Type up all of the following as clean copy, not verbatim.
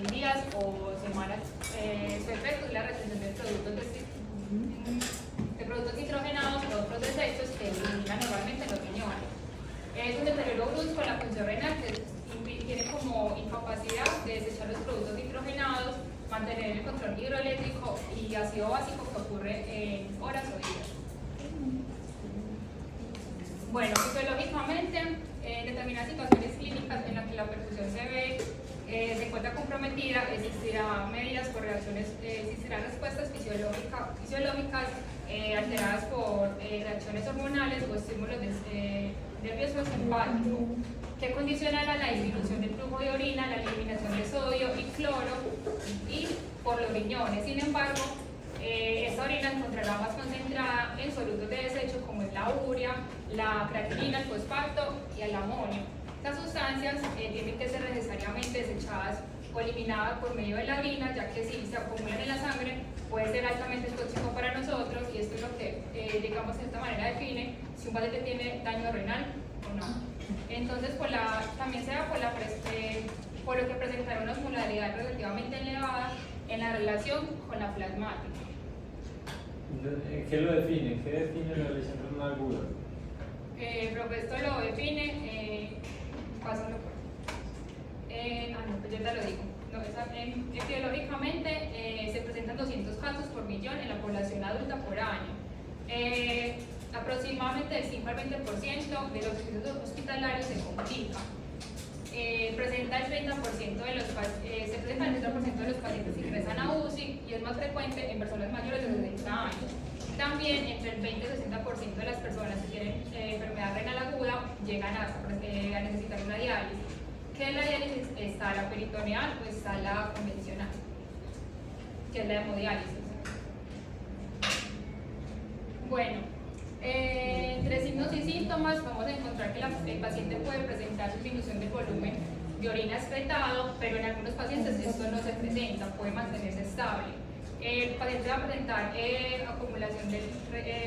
días o semanas. Su efecto es la retención de productos nitrogenados o otros desechos que eliminan normalmente los riñones. Es un deterioro brusco en la función renal que tiene como incapacidad de desechar los productos nitrogenados, mantener el control hidroeléctrico y ácido básico que ocurre en horas o días. Bueno, fisiológicamente, en determinadas situaciones clínicas en las que la perfusión se encuentra comprometida, existirán medidas por reacciones, existirán respuestas fisiológicas alteradas por reacciones hormonales o estímulos nerviosos simpáticos que condicionarán la disminución del flujo de orina, la eliminación de sodio y cloro y por los riñones. Sin embargo, esta orina encontrará más concentrada en solutos de desecho como es la urea, la creatinina, el fosfato y el amonio. Estas sustancias tienen que ser necesariamente desechadas o eliminadas por medio de la orina, ya que si se acumulan en la sangre puede ser altamente tóxico para nosotros, y esto es lo que, digamos, de esta manera define si un paciente tiene daño renal o no. Entonces, también se da por lo que presentará una osmolaridad relativamente elevada en la relación con la plasmática. ¿Qué lo define? ¿Qué define la lesión renal aguda? Profe, esto lo define, pásalo por. No, pues yo te lo digo. No, etiológicamente se presentan 200 casos por millón en la población adulta por año. Aproximadamente del 5 al 20% de los servicios hospitalarios se complica. Presenta el 30% de los se presenta el 30% de los pacientes que ingresan a UCI y es más frecuente en personas mayores de 60 años. También entre el 20 y 60% de las personas que tienen enfermedad renal aguda llegan a necesitar una diálisis. ¿Qué es la diálisis? Está la peritoneal o está la convencional, que es la hemodiálisis. Bueno, entre signos y síntomas vamos a encontrar que el paciente puede presentar disminución del volumen de orina excretado, pero en algunos pacientes esto no se presenta, puede mantenerse estable. El paciente va a presentar acumulación de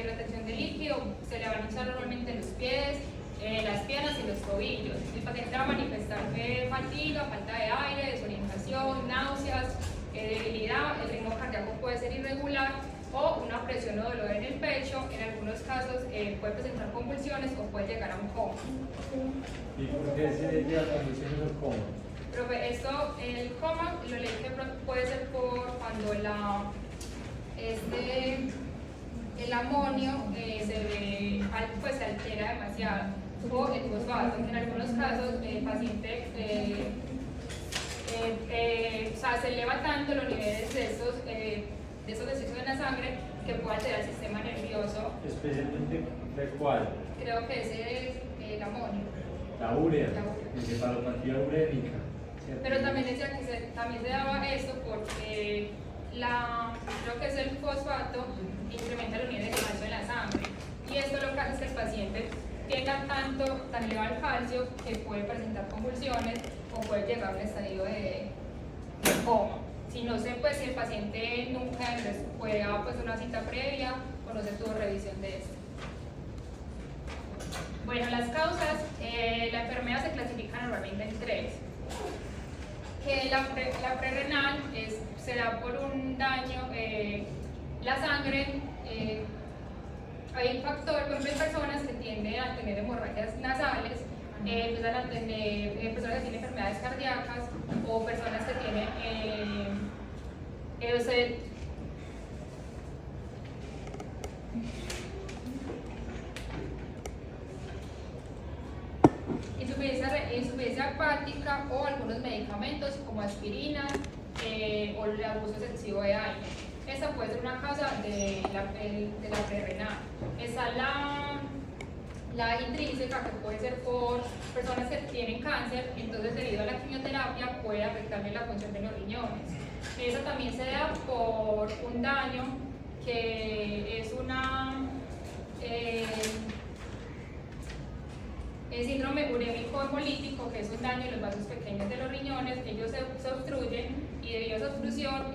retención de líquido, se le van a hinchar normalmente los pies, las piernas y los tobillos. El paciente va a manifestar fatiga, falta de aire, desorientación, náuseas, debilidad, el ritmo cardíaco puede ser irregular o una presión o dolor en el pecho. En algunos casos puede presentar convulsiones o puede llegar a un coma. ¿Y por qué se llega a convulsiones o coma? Profe, el coma lo leí que puede ser por cuando el amonio se altera demasiado, o el fosfato. En algunos casos el paciente se eleva tanto los niveles de esos desechos en la sangre que puede alterar el sistema nervioso. ¿Especialmente de cuál? Creo que ese es el amonio. La urea, encefalopatía urémica. Pero también decía que también se daba esto porque creo que es el fosfato incrementa los niveles de calcio en la sangre, y esto lo que hace es que el paciente tenga tan elevado el calcio que puede presentar convulsiones o puede llegar a un estadio de coma. Si el paciente nunca fue a una cita previa o no se tuvo revisión de esto. Bueno, las causas, la enfermedad se clasifica normalmente en tres. Que la prerrenal se da por un daño, la sangre, hay un factor, por ejemplo, hay personas que tienden a tener hemorragias nasales, empiezan a tener personas que tienen enfermedades cardíacas o personas que tienen insuficiencia hepática o algunos medicamentos como aspirinas o el abuso excesivo de aire. Esta puede ser una causa de la prerrenal. Está la intrínseca, que puede ser por personas que tienen cáncer, entonces debido a la quimioterapia puede afectarle la función de los riñones. Eso también se da por un daño que es el síndrome urémico hemolítico, que es un daño en los vasos pequeños de los riñones. Ellos se obstruyen y debido a esa obstrucción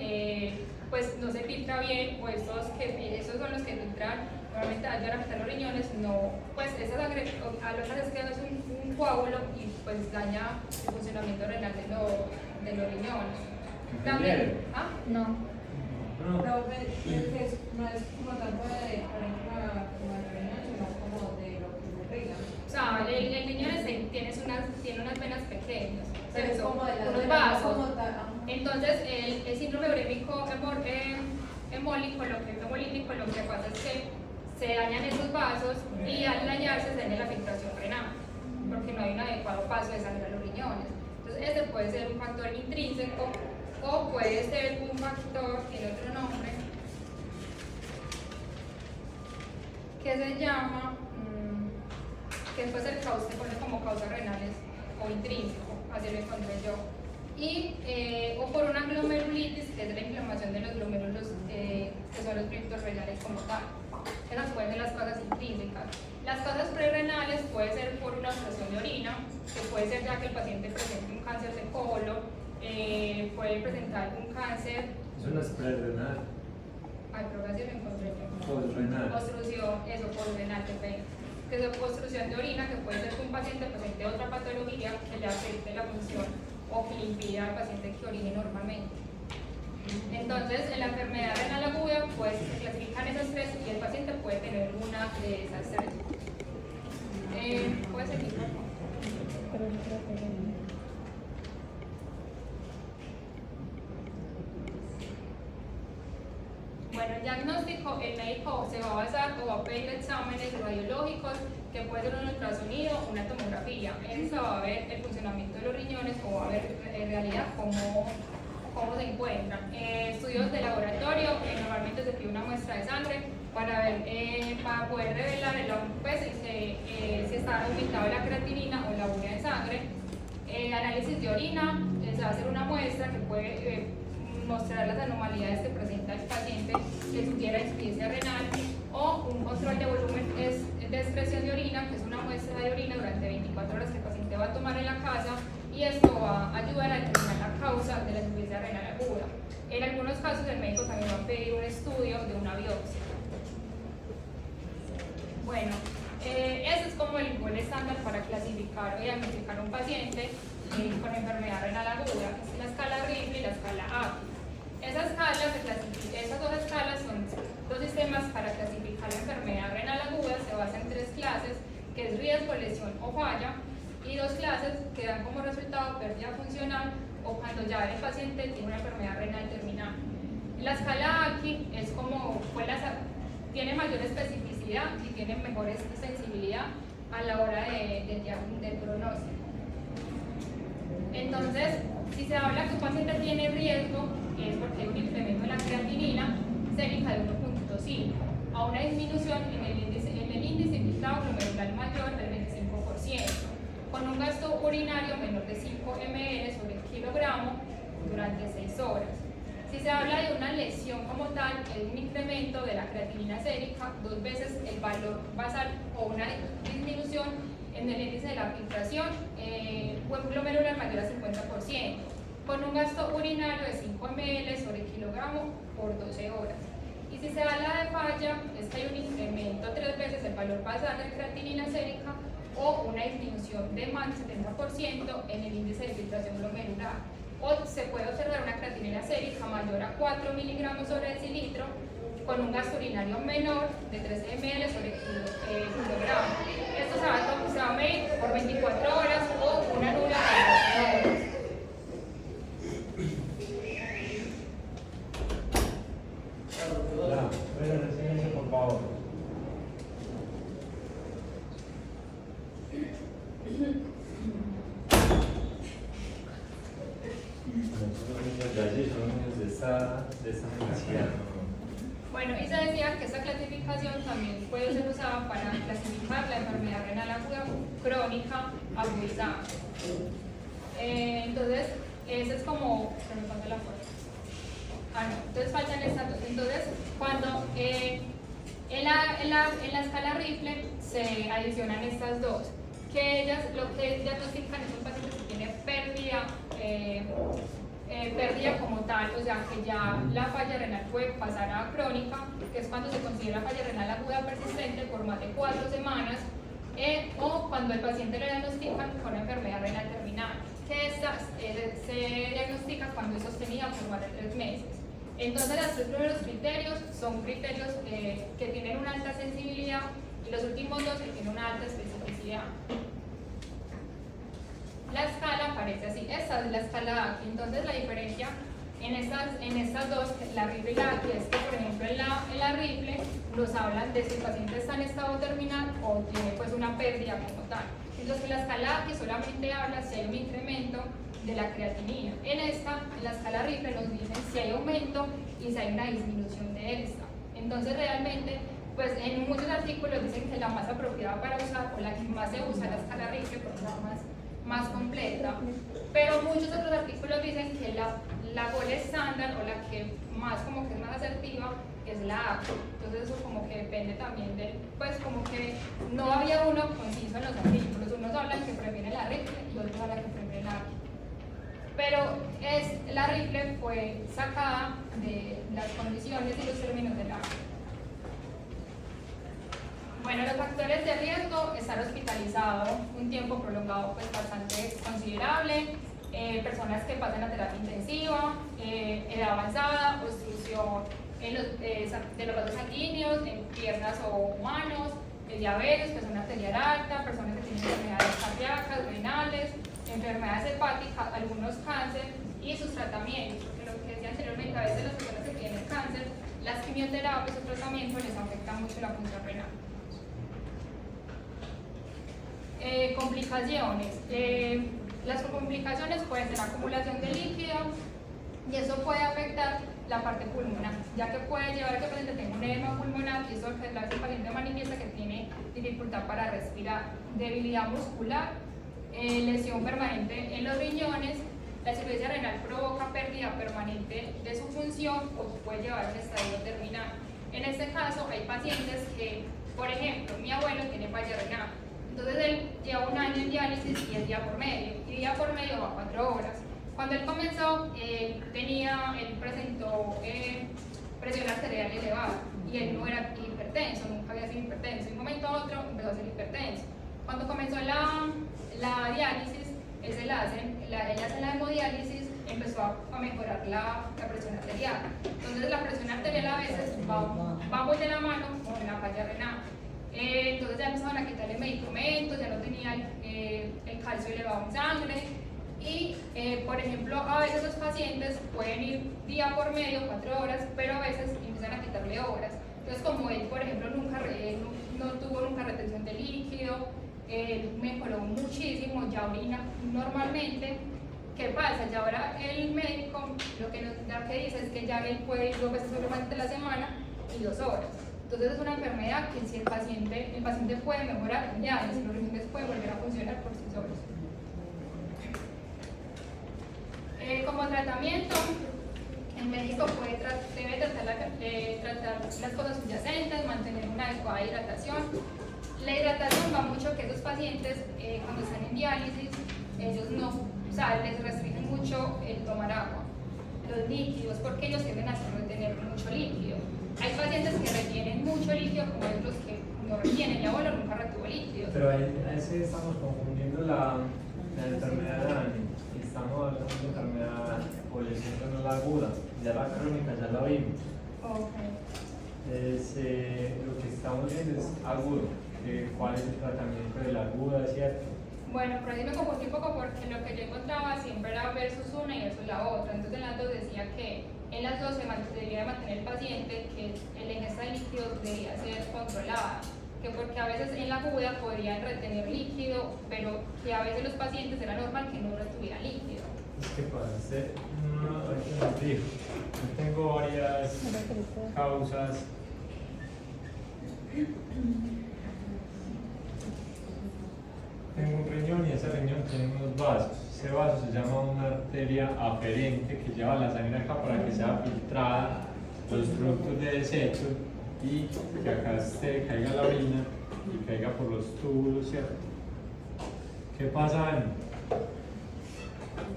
pues no se filtra bien, o esos son los que filtran, normalmente ayudan a afectar los riñones. No, pues esa sangre a lo que es un coágulo y pues daña el funcionamiento renal de los riñones. También, ¿ah? No. No. Pero no es como tanto de, por ejemplo, como el riñón, sino como de lo que me riña. O sea, el riñón tiene unas venas pequeñas, Pero es como de las unos venas, vasos. como tal. Entonces, el síndrome urémico hemolítico, lo que pasa es que se dañan esos vasos y al dañarse se daña la filtración renal, porque no hay un adecuado paso de sangre a los riñones. Entonces, este puede ser un factor intrínseco o puede ser un factor, tiene otro nombre, que se llama, que puede ser causa, se pone como causas renales o intrínseco, así lo encontré yo. Y, o por una glomerulitis, que es la inflamación de los glomérulos, que son los ductos renales como tal. Esas pueden ser las causas intrínsecas. Las causas prerrenales puede ser por una obstrucción de orina, que puede ser ya que el paciente presente un cáncer de colon, puede presentar un cáncer. Eso no es prerrenal, Ay, pero casi lo encontré yo. postrenal. Obstrucción, eso, postrenal, qué pena. Que es obstrucción de orina, que puede ser que un paciente presente otra patología que le afecte la función o que le impida al paciente que orine normalmente. Entonces, en la enfermedad renal aguda, pues se clasifican esas tres y el paciente puede tener una de esas tres. ¿Puede seguir, por favor? Pero yo creo que no. Bueno, el diagnóstico, el médico se va a basar o va a pedir exámenes radiológicos, que puede ser un ultrasonido, una tomografía. En eso va a ver el funcionamiento de los riñones o va a ver en realidad cómo se encuentran. Estudios de laboratorio, normalmente se pide una muestra de sangre para poder revelar pues, si está aumentada la creatinina o la urea de sangre. Análisis de orina, se va a hacer una muestra que puede mostrar las anomalías que presenta el paciente que sugiera insuficiencia renal, o un control de volumen de excreción de orina, que es una muestra de orina durante 24 horas que el paciente va a tomar en la casa, y esto va a ayudar a determinar la causa de la insuficiencia renal aguda. En algunos casos el médico también va a pedir un estudio de una biopsia. Bueno, ese es como el buen estándar para clasificar o diagnosticar a un paciente con enfermedad renal aguda, que es la escala Ripley y la escala API. Esas dos escalas son dos sistemas para clasificar la enfermedad renal aguda, se basan en tres clases, que es riesgo, lesión o falla, y dos clases que dan como resultado pérdida funcional o cuando ya el paciente tiene una enfermedad renal terminal. La escala AKI es como, tiene mayor especificidad y tiene mejor sensibilidad a la hora del pronóstico. Entonces, si se habla que un paciente tiene riesgo, es porque hay un incremento en la creatinina sérica de 1.5 a una disminución en el índice infiltrado glomerular mayor del 25%, con un gasto urinario menor de 5 ml sobre kilogramo durante 6 horas. Si se habla de una lesión como tal, es un incremento de la creatinina sérica 2 veces el valor basal o una disminución en el índice de la filtración glomerular mayor a 50%, con un gasto urinario de 5 ml sobre kilogramo por 12 horas. Y si se habla de falla, es que hay un incremento 3 veces el valor basal de creatinina sérica o una disminución de más del 70% en el índice de filtración glomerular. O se puede observar una creatinina sérica mayor a 4 miligramos sobre decilitro con un gasto urinario menor de 13 ml sobre kilogramo. Esto se va a medir por 24 horas o una nula de 12 horas. Bueno, silencio, por favor. Los niños de allí son niños de esta universidad. Bueno, y se decía que esta clasificación también puede ser usada para clasificar la enfermedad renal aguda crónica agudizada. Entonces, ese es como, se me pasa la foto. Entonces faltan estas dos. Entonces, cuando en la escala Ripley se adicionan estas dos, que ellas lo que diagnostican es un paciente que tiene pérdida como tal, o sea que ya la falla renal puede pasar a crónica, que es cuando se considera falla renal aguda persistente por más de 4 semanas, o cuando el paciente le diagnostican con una enfermedad renal terminal. ¿Qué que esta se diagnostica cuando es sostenida por más de 3 meses. Entonces, los 3 primeros criterios son criterios que tienen una alta sensibilidad y los últimos 2 que tienen una alta especificidad. La escala parece así, esta es la escala ACI. Entonces, la diferencia en estas dos, la RIFLE y la ACI, es que, por ejemplo, en la RIFLE nos hablan de si el paciente está en estado terminal o tiene pues una pérdida como tal. Entonces, la escala ACI solamente habla si hay un incremento de la creatinina. En la escala RIFLE nos dicen si hay aumento y si hay una disminución de esta. Entonces, realmente, pues en muchos artículos dicen que la más apropiada para usar o la que más se usa es la escala RIFLE porque es la más completa, pero muchos otros artículos dicen que la gold estándar o la que más como que es más asertiva es la ACI. Entonces eso como que depende también del, pues como que no había uno conciso en los artículos, unos hablan que prefieren la RIFLE y otros hablan que prefieren la ACI. Pero la RIFLE fue sacada de las condiciones y los términos de la ACI. Bueno, los factores de riesgo: estar hospitalizado un tiempo prolongado pues bastante considerable, personas que pasan a terapia intensiva, edad avanzada, obstrucción de los vasos sanguíneos, en piernas o manos, diabetes, presión arterial alta, personas que tienen enfermedades cardíacas, renales, enfermedades hepáticas, algunos cáncer y sus tratamientos, porque lo que decía anteriormente, a veces las personas que tienen cáncer, las quimioterapias o tratamientos les afectan mucho la función renal. Complicaciones. Las complicaciones pueden ser acumulación de líquido y eso puede afectar la parte pulmonar, ya que puede llevar a que el paciente tenga un edema pulmonar y eso es lo que el paciente manifiesta que tiene dificultad para respirar, debilidad muscular, lesión permanente en los riñones. La insuficiencia renal provoca pérdida permanente de su función o puede llevar a un estadio terminal. En este caso hay pacientes que, por ejemplo, mi abuelo tiene falla renal. Entonces él lleva 1 año en diálisis y es día por medio, y día por medio va 4 horas. Cuando él comenzó, él presentó presión arterial elevada y él no era hipertenso, nunca había sido hipertenso. De un momento a otro empezó a ser hipertenso. Cuando comenzó la diálisis, él hace la hemodiálisis, empezó a mejorar la presión arterial. Entonces la presión arterial a veces va muy de la mano con la falla renal. Entonces ya empezaban a quitarle medicamentos, ya no tenía el calcio elevado en sangre y, por ejemplo, a veces los pacientes pueden ir día por medio, 4 horas, pero a veces empiezan a quitarle horas. Entonces, como él, por ejemplo, no tuvo nunca retención de líquido, él mejoró muchísimo, ya orina normalmente. ¿Qué pasa? Ya ahora el médico lo que dice es que ya él puede ir 2 veces durante la semana y 2 horas. Entonces es una enfermedad que si el paciente puede mejorar, ya los riñones pueden volver a funcionar por sí solos. Como tratamiento, el médico debe tratar las cosas subyacentes, mantener una adecuada hidratación. La hidratación va mucho que esos pacientes cuando están en diálisis, ellos les restringen mucho el tomar agua, los líquidos, porque ellos tienden a retener mucho líquido. Hay pacientes que retienen mucho líquido, como hay otros que no retienen. Mi abuelo nunca retuvo líquido. Pero ahí sí estamos confundiendo la enfermedad, y estamos hablando de enfermedad o lesión que no es la aguda, ya la crónica ya la vimos. Okay. Lo que estamos viendo es agudo, ¿cuál es el tratamiento de la aguda, cierto? Bueno, por ahí me confundí un poco porque lo que yo encontraba siempre era versus una y versus la otra. Entonces en las dos decía que en las dos se debía mantener el paciente, que la ingesta de líquido debía ser controlada, que porque a veces en la aguda podían retener líquido, pero que a veces los pacientes era normal que no retuvieran líquido. Es que parece, yo tengo varias causas. Tengo un riñón y ese riñón tiene unos vasos. Ese vaso se llama una arteria aferente que lleva la sangre acá para que sea filtrada los productos de desecho y que acá caiga la orina y caiga por los túbulos, ¿cierto? ¿Qué pasa?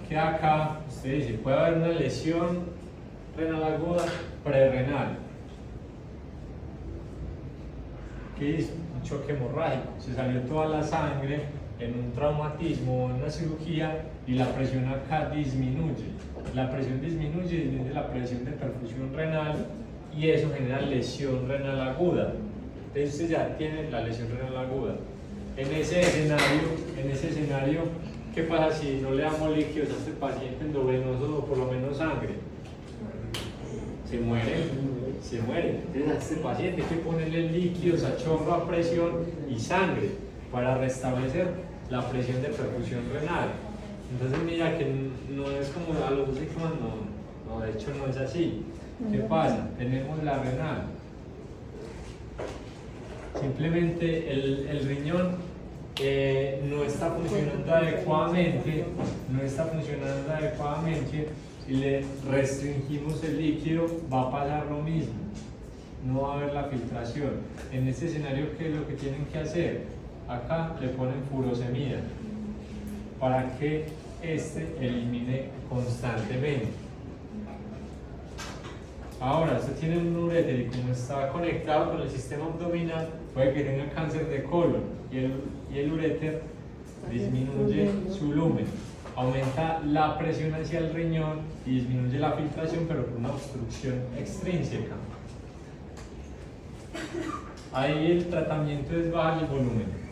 Que acá, usted dice, puede haber una lesión renal aguda prerrenal. ¿Qué es? Un choque hemorrágico. Se salió toda la sangre en un traumatismo o en una cirugía y la presión acá disminuye. La presión disminuye la presión de perfusión renal y eso genera lesión renal aguda. Entonces usted ya tiene la lesión renal aguda. En ese escenario, ¿qué pasa si no le damos líquidos a este paciente endovenoso o por lo menos sangre? Se muere. Entonces a este paciente hay que ponerle líquidos a chorro, a presión y sangre para restablecer la presión de perfusión renal. Entonces mira que no es como a los 2 sigmas, no, de hecho no es así. ¿Qué pasa? Tenemos la renal. Simplemente el riñón no está funcionando adecuadamente, si le restringimos el líquido va a pasar lo mismo, no va a haber la filtración. En este escenario, ¿qué es lo que tienen que hacer? Acá le ponen furosemida para que elimine constantemente. Ahora, usted tiene un uréter y como está conectado con el sistema abdominal, puede que tenga cáncer de colon y el uréter disminuye su lumen, aumenta la presión hacia el riñón y disminuye la filtración, pero por una obstrucción extrínseca. Ahí el tratamiento es bajar el volumen.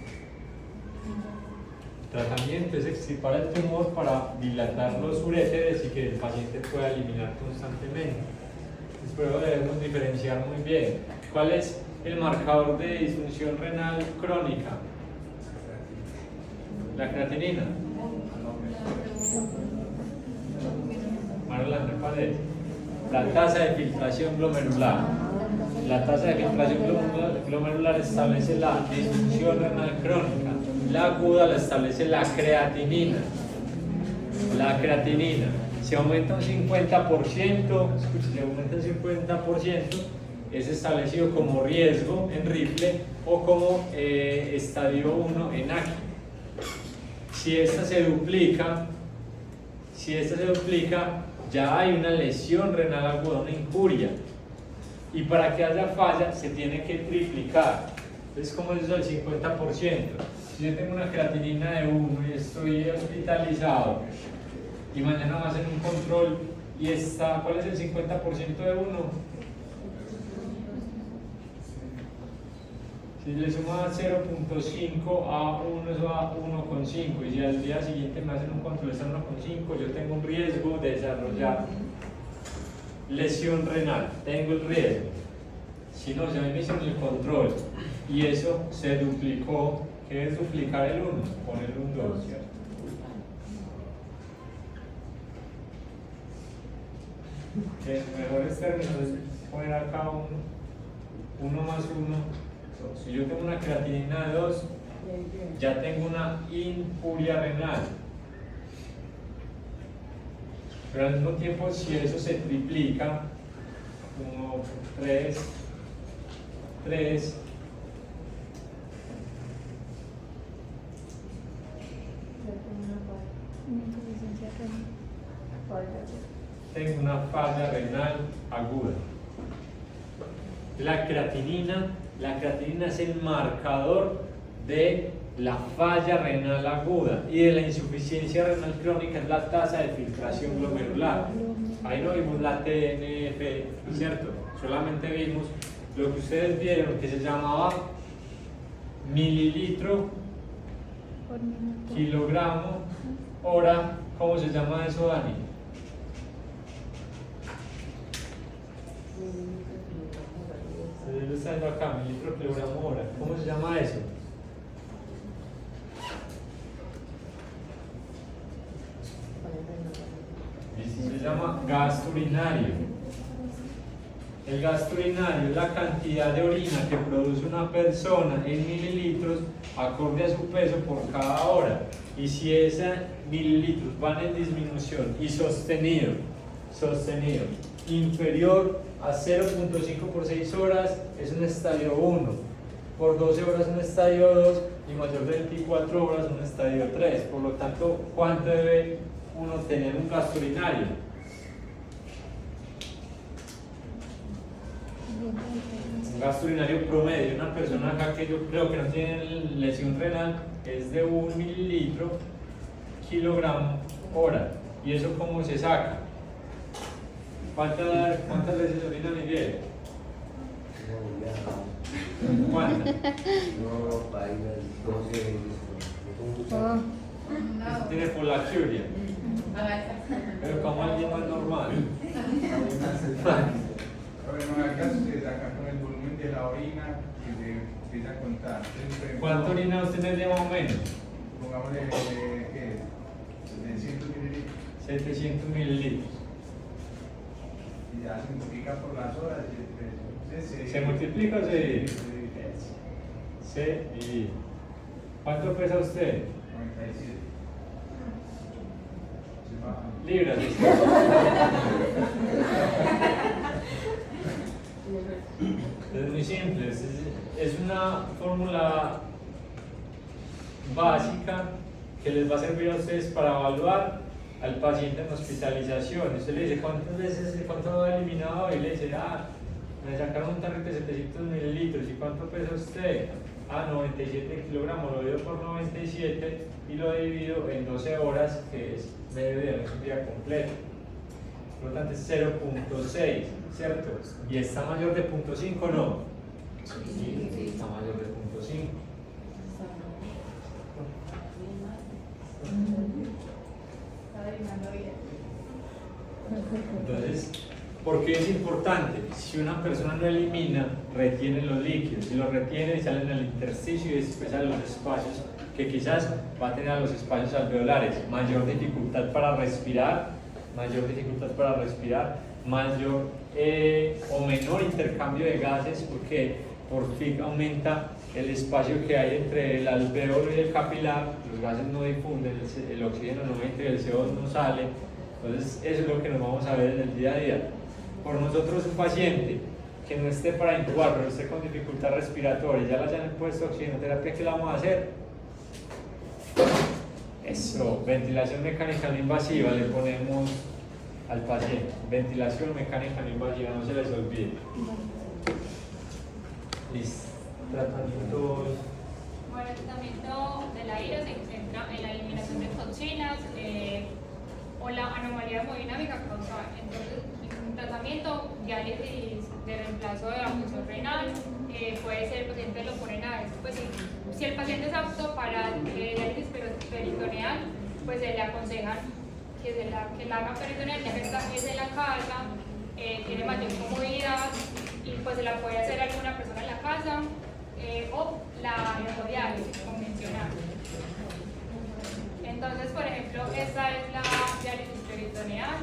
El tratamiento es extirpar el tumor para dilatar los uréteres y que el paciente pueda eliminar constantemente. Pero debemos diferenciar muy bien. ¿Cuál es el marcador de disfunción renal crónica? La creatinina. Marlon, ¿cuál? La tasa de filtración glomerular. La tasa de filtración glomerular establece la disfunción renal crónica. La aguda la establece la creatinina. La creatinina. Si aumenta un 50%, si aumenta un 50%, es establecido como riesgo en Ripley o como estadio 1 en ACI. Si esta se duplica, ya hay una lesión renal aguda, una injuria. Y para que haya falla, se tiene que triplicar. Entonces, ¿cómo es eso del 50%? Si yo tengo una creatinina de 1 y estoy hospitalizado, y mañana va a hacer un control y está, ¿cuál es el 50% de 1? Si le suma 0.5 a 1, eso da 1.5 y si al día siguiente me hacen un control está 1.5, yo tengo un riesgo de desarrollar lesión renal, tengo el riesgo. Si no, si a mí me hicieron el control y eso se duplicó, ¿qué es duplicar el 1? Ponerle un 2, ¿cierto? En mejores términos es poner acá 1 más 1. Si yo tengo una creatinina de 2, ya tengo una injuria renal. Pero al mismo tiempo, si eso se triplica, 1, 3, tengo una falla renal aguda. La creatinina es el marcador de la falla renal aguda y de la insuficiencia renal crónica es la tasa de filtración glomerular. Ahí no vimos la TNF, ¿cierto? Solamente vimos lo que ustedes vieron que se llamaba mililitro, kilogramo, hora. ¿Cómo se llama eso, Dani? Lo está viendo acá, mililitro, kilogramo, hora. ¿Cómo se llama eso? Se llama gasto urinario. El gasto urinario es la cantidad de orina que produce una persona en mililitros acorde a su peso por cada hora. Y si esos mililitros van en disminución y sostenido, inferior a 0.5 por 6 horas es un estadio 1, por 12 horas un estadio 2 y mayor de 24 horas un estadio 3. Por lo tanto, ¿cuánto debe uno tener un gasto urinario? Un gasto urinario promedio, una persona acá que yo creo que no tiene lesión renal es de 1 mililitro kilogramo hora. ¿Y eso cómo se saca? ¿Cuántas veces orina Miguel? ¿Cuántas? No, vainas, 12 Ah, Tiene polacuria. Pero como alguien más normal. Bueno, acá se saca con el volumen de la orina y se empieza a contar. Entonces, ¿Cuánto orina usted de más o menos? Pongámosle que 700 mililitros 700 mililitros. y ya se multiplica por las horas. Y entonces ¿Se multiplica o se divide? Se divide. Se divide. ¿Cuánto pesa usted? 97. Se baja. Libras. Es muy simple, es una fórmula básica que les va a servir a ustedes para evaluar al paciente en hospitalización. Usted le dice cuánto ha eliminado y le dice, me sacaron un tarrito de 700 mililitros. ¿Y cuánto pesa usted? 97 kilogramos, lo divido por 97 y lo divido en 12 horas, que es medio día, no es un día completo. Por lo tanto es 0.6, ¿cierto? ¿Y está mayor de 0.5 no? Sí, está mayor de 0.5. Entonces, ¿por qué es importante? Si una persona no elimina, retiene los líquidos. Si los retiene, salen al intersticio y después a los espacios que quizás va a tener a los espacios alveolares. Mayor dificultad para respirar, mayor o menor intercambio de gases, porque por fin aumenta el espacio que hay entre el alveolo y el capilar, los gases no difunden, el oxígeno no entra y el CO2 no sale. Entonces eso es lo que nos vamos a ver en el día a día. Por nosotros, un paciente que no esté para intubar, pero esté con dificultad respiratoria, ya le hayan puesto oxigenoterapia, ¿qué le vamos a hacer? Eso, ventilación mecánica no invasiva, le ponemos al paciente. Ventilación mecánica no invasiva, no se les olvide. Listo. Tratamientos. Bueno, el tratamiento de la ira se centra en la eliminación de toxinas o la anomalía hemodinámica causal. Entonces, un tratamiento diálisis de reemplazo de la función renal puede ser el paciente lo ponen a veces, pues si el paciente es apto para diálisis peritoneal, pues se le aconsejan que la haga peritoneal, ya que es en la casa, tiene mayor comodidad y pues se la puede hacer alguna persona en la casa o la hemodiálisis convencional. Entonces, por ejemplo, esta es la diálisis peritoneal.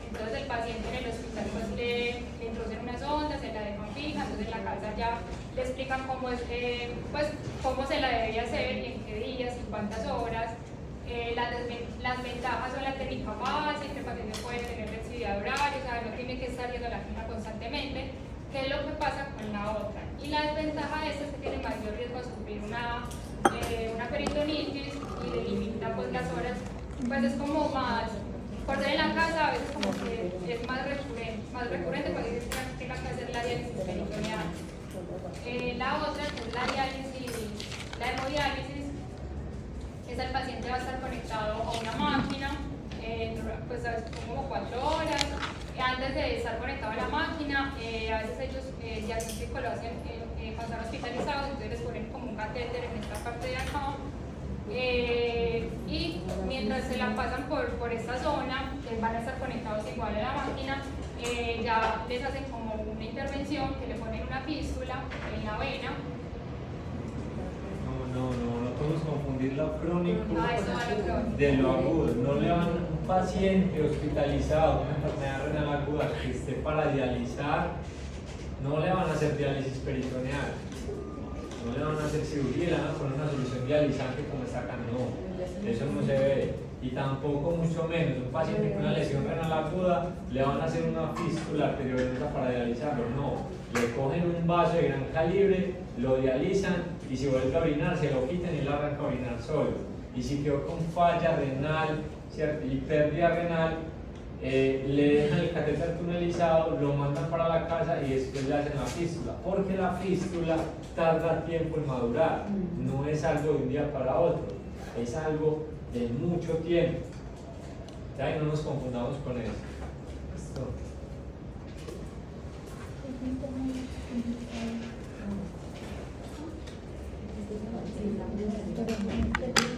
Entonces el paciente en el hospital pues le introducen una sonda, se la dejan fija, entonces en la casa ya le explican cómo es, pues cómo se la debería hacer y en qué días y cuántas horas. Las ventajas son la técnica básica, el paciente puede tener flexibilidad horaria, o sea, no tiene que estar yendo a la clínica constantemente, que es lo que pasa con la otra. Y la desventaja de esta es que tiene mayor riesgo de sufrir una peritonitis y delimita pues las horas, pues es como más, por ser en la casa a veces como que es más recurrente porque tenga que hacer la diálisis peritoneal. La otra es la diálisis, la hemodiálisis. El paciente va a estar conectado a una máquina, pues como 4 horas. Antes de estar conectado a la máquina, a veces ellos el diagnóstico lo hacen cuando están hospitalizados, entonces les ponen como un catéter en esta parte de acá. Y mientras se la pasan por esta zona, van a estar conectados igual a la máquina, ya les hacen como una intervención que le ponen una fístula en la vena. No podemos confundir lo crónico Eso va a lo crónico. de lo agudo. No le van a un paciente hospitalizado con una enfermedad renal aguda que esté para dializar, no le van a hacer diálisis peritoneal, no le van a hacer cirugía, le van a poner una solución dializante como está acá, no, eso no se ve. Y tampoco, mucho menos, un paciente con una lesión renal aguda le van a hacer una fístula arteriovenosa para dializarlo, no. Le cogen un vaso de gran calibre, lo dializan y si vuelve a orinar, se lo quitan y lo arranca a orinar solo. Y si quedó con falla renal, ¿cierto? Y pérdida renal, le dejan el catéter tunelizado, lo mandan para la casa y después le hacen la fístula, porque la fístula tarda tiempo en madurar, no es algo de un día para otro, es algo de mucho tiempo. Ya, y no nos confundamos con eso. ¿Listo? Pero